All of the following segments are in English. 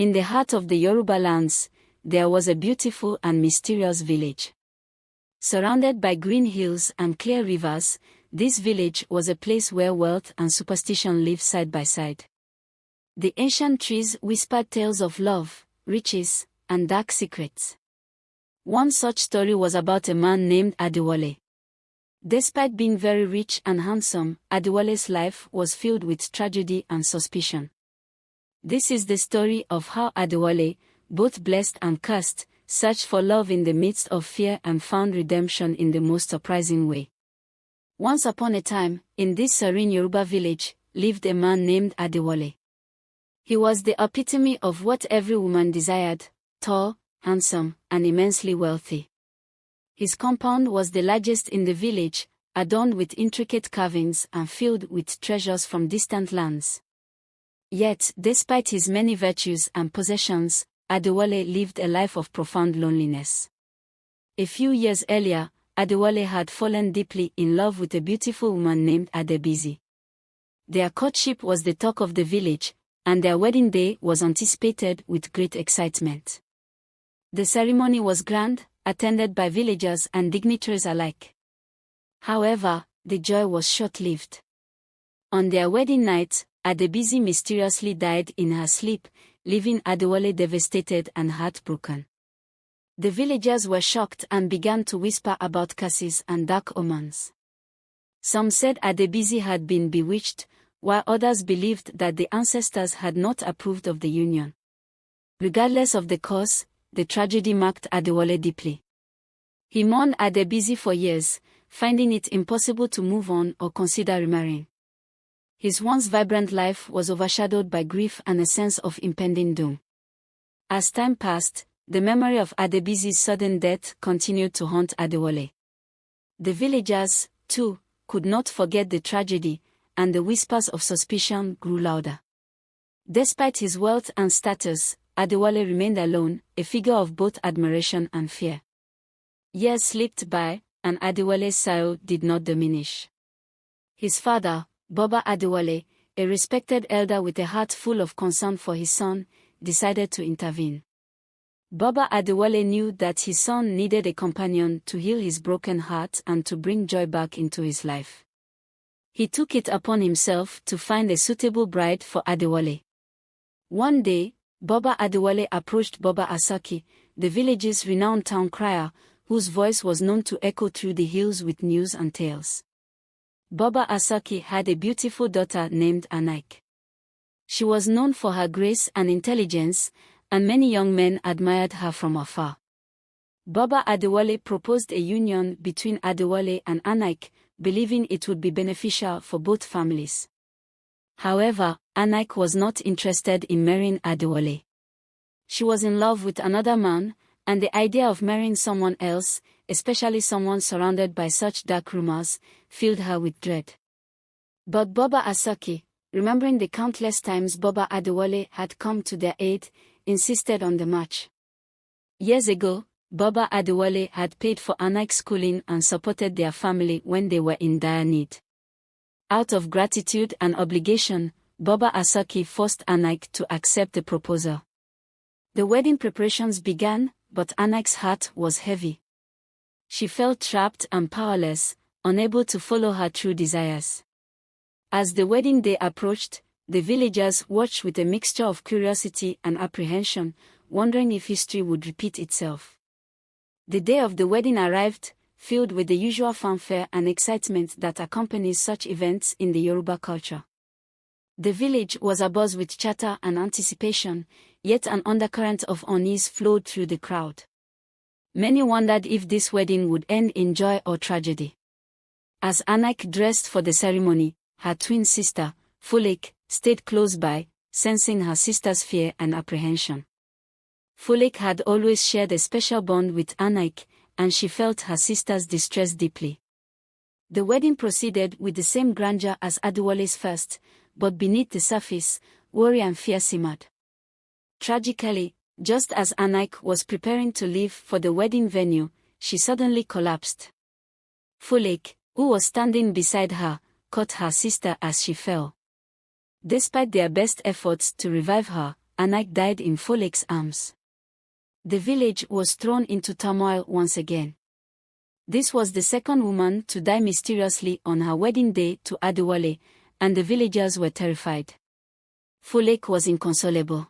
In the heart of the Yoruba lands, there was a beautiful and mysterious village. Surrounded by green hills and clear rivers, this village was a place where wealth and superstition lived side by side. The ancient trees whispered tales of love, riches, and dark secrets. One such story was about a man named Adewale. Despite being very rich and handsome, Adewale's life was filled with tragedy and suspicion. This is the story of how Adewale, both blessed and cursed, searched for love in the midst of fear and found redemption in the most surprising way. Once upon a time, in this serene Yoruba village, lived a man named Adewale. He was the epitome of what every woman desired: tall, handsome, and immensely wealthy. His compound was the largest in the village, adorned with intricate carvings and filled with treasures from distant lands. Yet, despite his many virtues and possessions, Adewale lived a life of profound loneliness. A few years earlier, Adewale had fallen deeply in love with a beautiful woman named Adebisi. Their courtship was the talk of the village, and their wedding day was anticipated with great excitement. The ceremony was grand, attended by villagers and dignitaries alike. However, the joy was short-lived. On their wedding night, Adebisi mysteriously died in her sleep, leaving Adewale devastated and heartbroken. The villagers were shocked and began to whisper about curses and dark omens. Some said Adebisi had been bewitched, while others believed that the ancestors had not approved of the union. Regardless of the cause, the tragedy marked Adewale deeply. He mourned Adebisi for years, finding it impossible to move on or consider remarrying. His once vibrant life was overshadowed by grief and a sense of impending doom. As time passed, the memory of Adebisi's sudden death continued to haunt Adewale. The villagers, too, could not forget the tragedy, and the whispers of suspicion grew louder. Despite his wealth and status, Adewale remained alone, a figure of both admiration and fear. Years slipped by, and Adewale's sorrow did not diminish. His father, Baba Adewale, a respected elder with a heart full of concern for his son, decided to intervene. Baba Adewale knew that his son needed a companion to heal his broken heart and to bring joy back into his life. He took it upon himself to find a suitable bride for Adewale. One day, Baba Adewale approached Baba Asaki, the village's renowned town crier, whose voice was known to echo through the hills with news and tales. Baba Asaki had a beautiful daughter named Anaik. She was known for her grace and intelligence, and many young men admired her from afar. Baba Adewale proposed a union between Adewale and Anaik, believing it would be beneficial for both families. However, Anaik was not interested in marrying Adewale. She was in love with another man, and the idea of marrying someone else, especially someone surrounded by such dark rumors, filled her with dread. But Baba Asaki, remembering the countless times Baba Adewale had come to their aid, insisted on the match. Years ago, Baba Adewale had paid for Anaik's schooling and supported their family when they were in dire need. Out of gratitude and obligation, Baba Asaki forced Anaik to accept the proposal. The wedding preparations began, but Anaik's heart was heavy. She felt trapped and powerless, unable to follow her true desires. As the wedding day approached, the villagers watched with a mixture of curiosity and apprehension, wondering if history would repeat itself. The day of the wedding arrived, filled with the usual fanfare and excitement that accompanies such events in the Yoruba culture. The village was abuzz with chatter and anticipation, yet an undercurrent of unease flowed through the crowd. Many wondered if this wedding would end in joy or tragedy. As Anaik dressed for the ceremony, her twin sister, Fulek, stayed close by, sensing her sister's fear and apprehension. Fulek had always shared a special bond with Anaik, and she felt her sister's distress deeply. The wedding proceeded with the same grandeur as Adewale's first, but beneath the surface, worry and fear simmered. Tragically, just as Anaik was preparing to leave for the wedding venue, she suddenly collapsed. Fulek, who was standing beside her, caught her sister as she fell. Despite their best efforts to revive her, Anak died in Folek's arms. The village was thrown into turmoil once again. This was the second woman to die mysteriously on her wedding day to Adewale, and the villagers were terrified. Folek was inconsolable.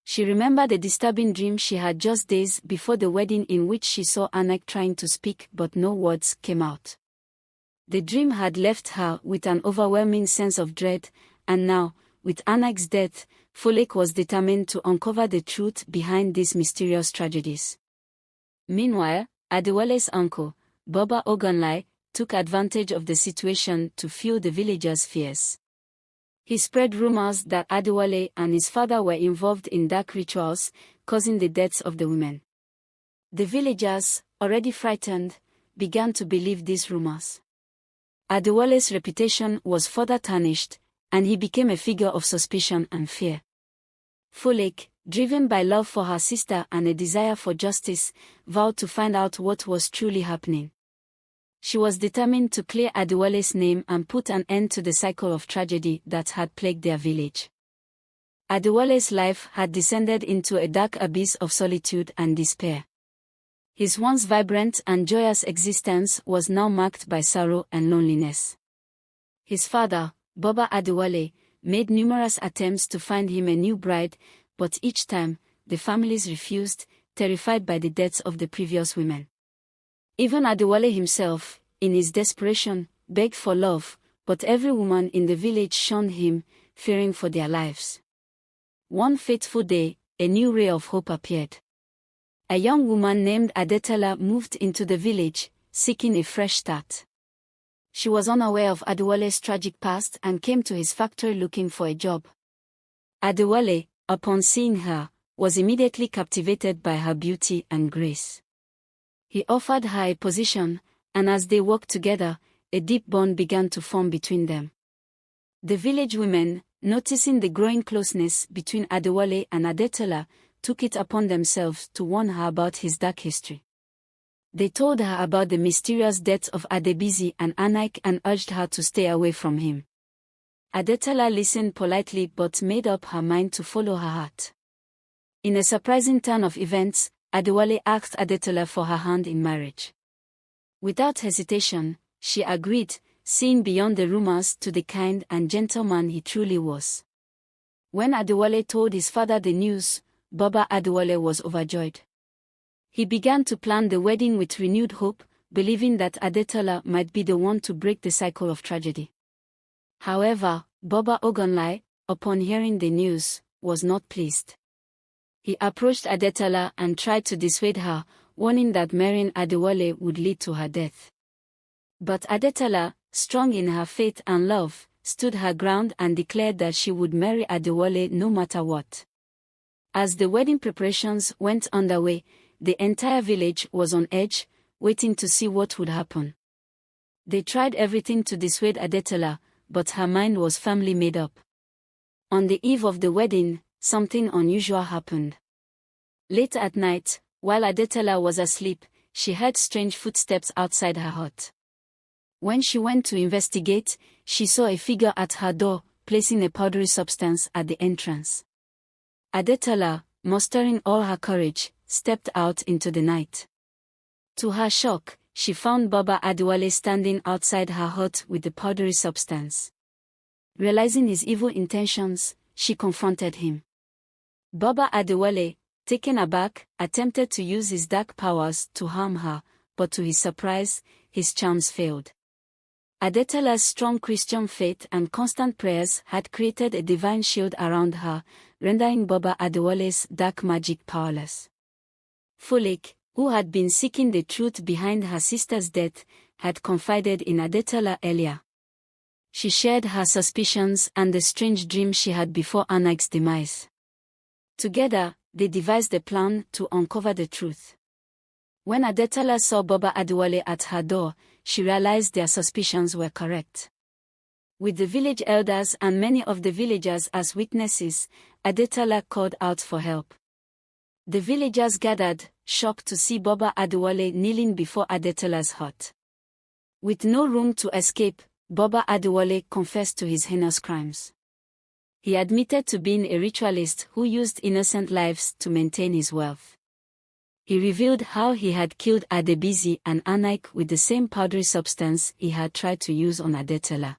She remembered a disturbing dream she had just days before the wedding in which she saw Anak trying to speak but no words came out. The dream had left her with an overwhelming sense of dread, and now, with Anak's death, Folek was determined to uncover the truth behind these mysterious tragedies. Meanwhile, Adewale's uncle, Baba Ogunlai, took advantage of the situation to fuel the villagers' fears. He spread rumors that Adewale and his father were involved in dark rituals, causing the deaths of the women. The villagers, already frightened, began to believe these rumors. Adewale's reputation was further tarnished, and he became a figure of suspicion and fear. Folek, driven by love for her sister and a desire for justice, vowed to find out what was truly happening. She was determined to clear Adewale's name and put an end to the cycle of tragedy that had plagued their village. Adewale's life had descended into a dark abyss of solitude and despair. His once vibrant and joyous existence was now marked by sorrow and loneliness. His father, Baba Adewale, made numerous attempts to find him a new bride, but each time, the families refused, terrified by the deaths of the previous women. Even Adewale himself, in his desperation, begged for love, but every woman in the village shunned him, fearing for their lives. One fateful day, a new ray of hope appeared. A young woman named Adetola moved into the village, seeking a fresh start. She was unaware of Adewale's tragic past and came to his factory looking for a job. Adewale, upon seeing her, was immediately captivated by her beauty and grace. He offered her a position, and as they worked together, a deep bond began to form between them. The village women, noticing the growing closeness between Adewale and Adetola, took it upon themselves to warn her about his dark history. They told her about the mysterious deaths of Adebisi and Anak and urged her to stay away from him. Adetola listened politely but made up her mind to follow her heart. In a surprising turn of events, Adewale asked Adetola for her hand in marriage. Without hesitation, she agreed, seeing beyond the rumors to the kind and gentle man he truly was. When Adewale told his father the news, Baba Adewale was overjoyed. He began to plan the wedding with renewed hope, believing that Adetola might be the one to break the cycle of tragedy. However, Baba Ogunlai, upon hearing the news, was not pleased. He approached Adetola and tried to dissuade her, warning that marrying Adewale would lead to her death. But Adetola, strong in her faith and love, stood her ground and declared that she would marry Adewale no matter what. As the wedding preparations went underway, the entire village was on edge, waiting to see what would happen. They tried everything to dissuade Adetola, but her mind was firmly made up. On the eve of the wedding, something unusual happened. Late at night, while Adetola was asleep, she heard strange footsteps outside her hut. When she went to investigate, she saw a figure at her door, placing a powdery substance at the entrance. Adetola, mustering all her courage, stepped out into the night. To her shock, she found Baba Adewale standing outside her hut with the powdery substance. Realizing his evil intentions, she confronted him. Baba Adewale, taken aback, attempted to use his dark powers to harm her, but to his surprise, his charms failed. Adetola's strong Christian faith and constant prayers had created a divine shield around her, rendering Baba Adewale's dark magic powerless. Folek, who had been seeking the truth behind her sister's death, had confided in Adetola earlier. She shared her suspicions and the strange dream she had before Anak's demise. Together, they devised a plan to uncover the truth. When Adetola saw Baba Adewale at her door, she realized their suspicions were correct. With the village elders and many of the villagers as witnesses, Adetola called out for help. The villagers gathered, shocked to see Baba Adewale kneeling before Adetola's hut. With no room to escape, Baba Adewale confessed to his heinous crimes. He admitted to being a ritualist who used innocent lives to maintain his wealth. He revealed how he had killed Adebisi and Anaik with the same powdery substance he had tried to use on Adetola.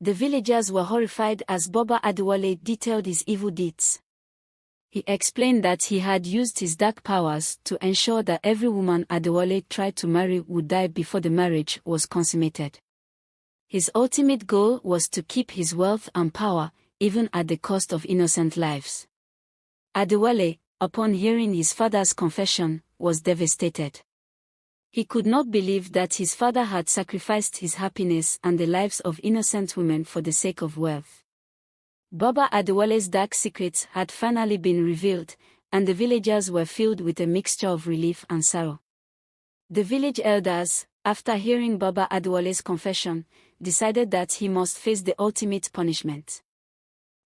The villagers were horrified as Baba Adewale detailed his evil deeds. He explained that he had used his dark powers to ensure that every woman Adewale tried to marry would die before the marriage was consummated. His ultimate goal was to keep his wealth and power, even at the cost of innocent lives. Adewale, upon hearing his father's confession, was devastated. He could not believe that his father had sacrificed his happiness and the lives of innocent women for the sake of wealth. Baba Adewale's dark secrets had finally been revealed, and the villagers were filled with a mixture of relief and sorrow. The village elders, after hearing Baba Adewale's confession, decided that he must face the ultimate punishment.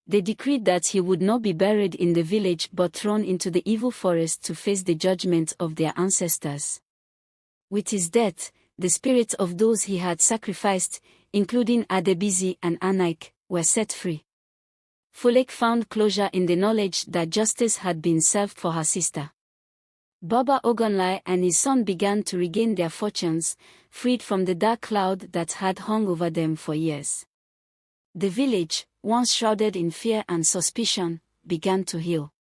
They decreed that he would not be buried in the village but thrown into the evil forest to face the judgment of their ancestors. With his death, the spirits of those he had sacrificed, including Adebisi and Anaik, were set free. Fulek found closure in the knowledge that justice had been served for her sister. Baba Ogunlai and his son began to regain their fortunes, freed from the dark cloud that had hung over them for years. The village, once shrouded in fear and suspicion, began to heal.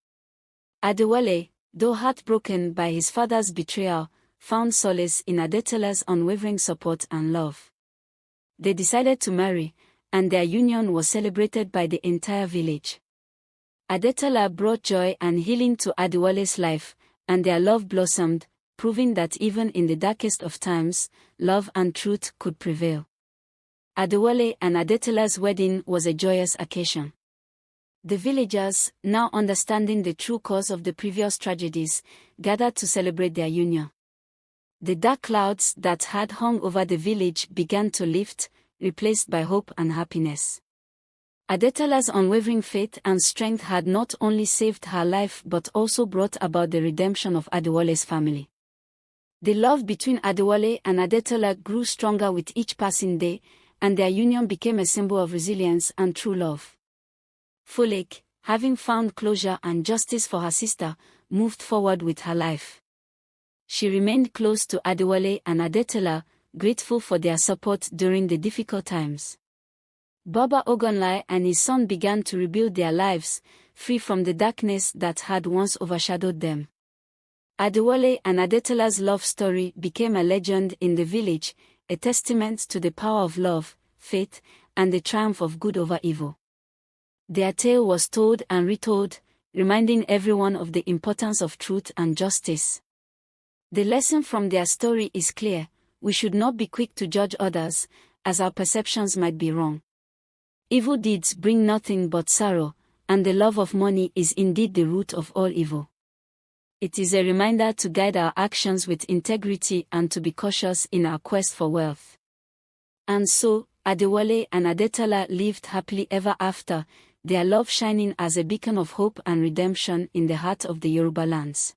Adewale, though heartbroken by his father's betrayal, found solace in Adetola's unwavering support and love. They decided to marry, and their union was celebrated by the entire village. Adetola brought joy and healing to Adewale's life, and their love blossomed, proving that even in the darkest of times, love and truth could prevail. Adewale and Adetola's wedding was a joyous occasion. The villagers, now understanding the true cause of the previous tragedies, gathered to celebrate their union. The dark clouds that had hung over the village began to lift, replaced by hope and happiness. Adetola's unwavering faith and strength had not only saved her life but also brought about the redemption of Adewale's family. The love between Adewale and Adetola grew stronger with each passing day, and their union became a symbol of resilience and true love. Fulek, having found closure and justice for her sister, moved forward with her life. She remained close to Adewale and Adetola, grateful for their support during the difficult times. Baba Ogunlai and his son began to rebuild their lives, free from the darkness that had once overshadowed them. Adewale and Adetola's love story became a legend in the village, a testament to the power of love, faith, and the triumph of good over evil. Their tale was told and retold, reminding everyone of the importance of truth and justice. The lesson from their story is clear: we should not be quick to judge others, as our perceptions might be wrong. Evil deeds bring nothing but sorrow, and the love of money is indeed the root of all evil. It is a reminder to guide our actions with integrity and to be cautious in our quest for wealth. And so, Adewale and Adetola lived happily ever after, their love shining as a beacon of hope and redemption in the heart of the Yoruba lands.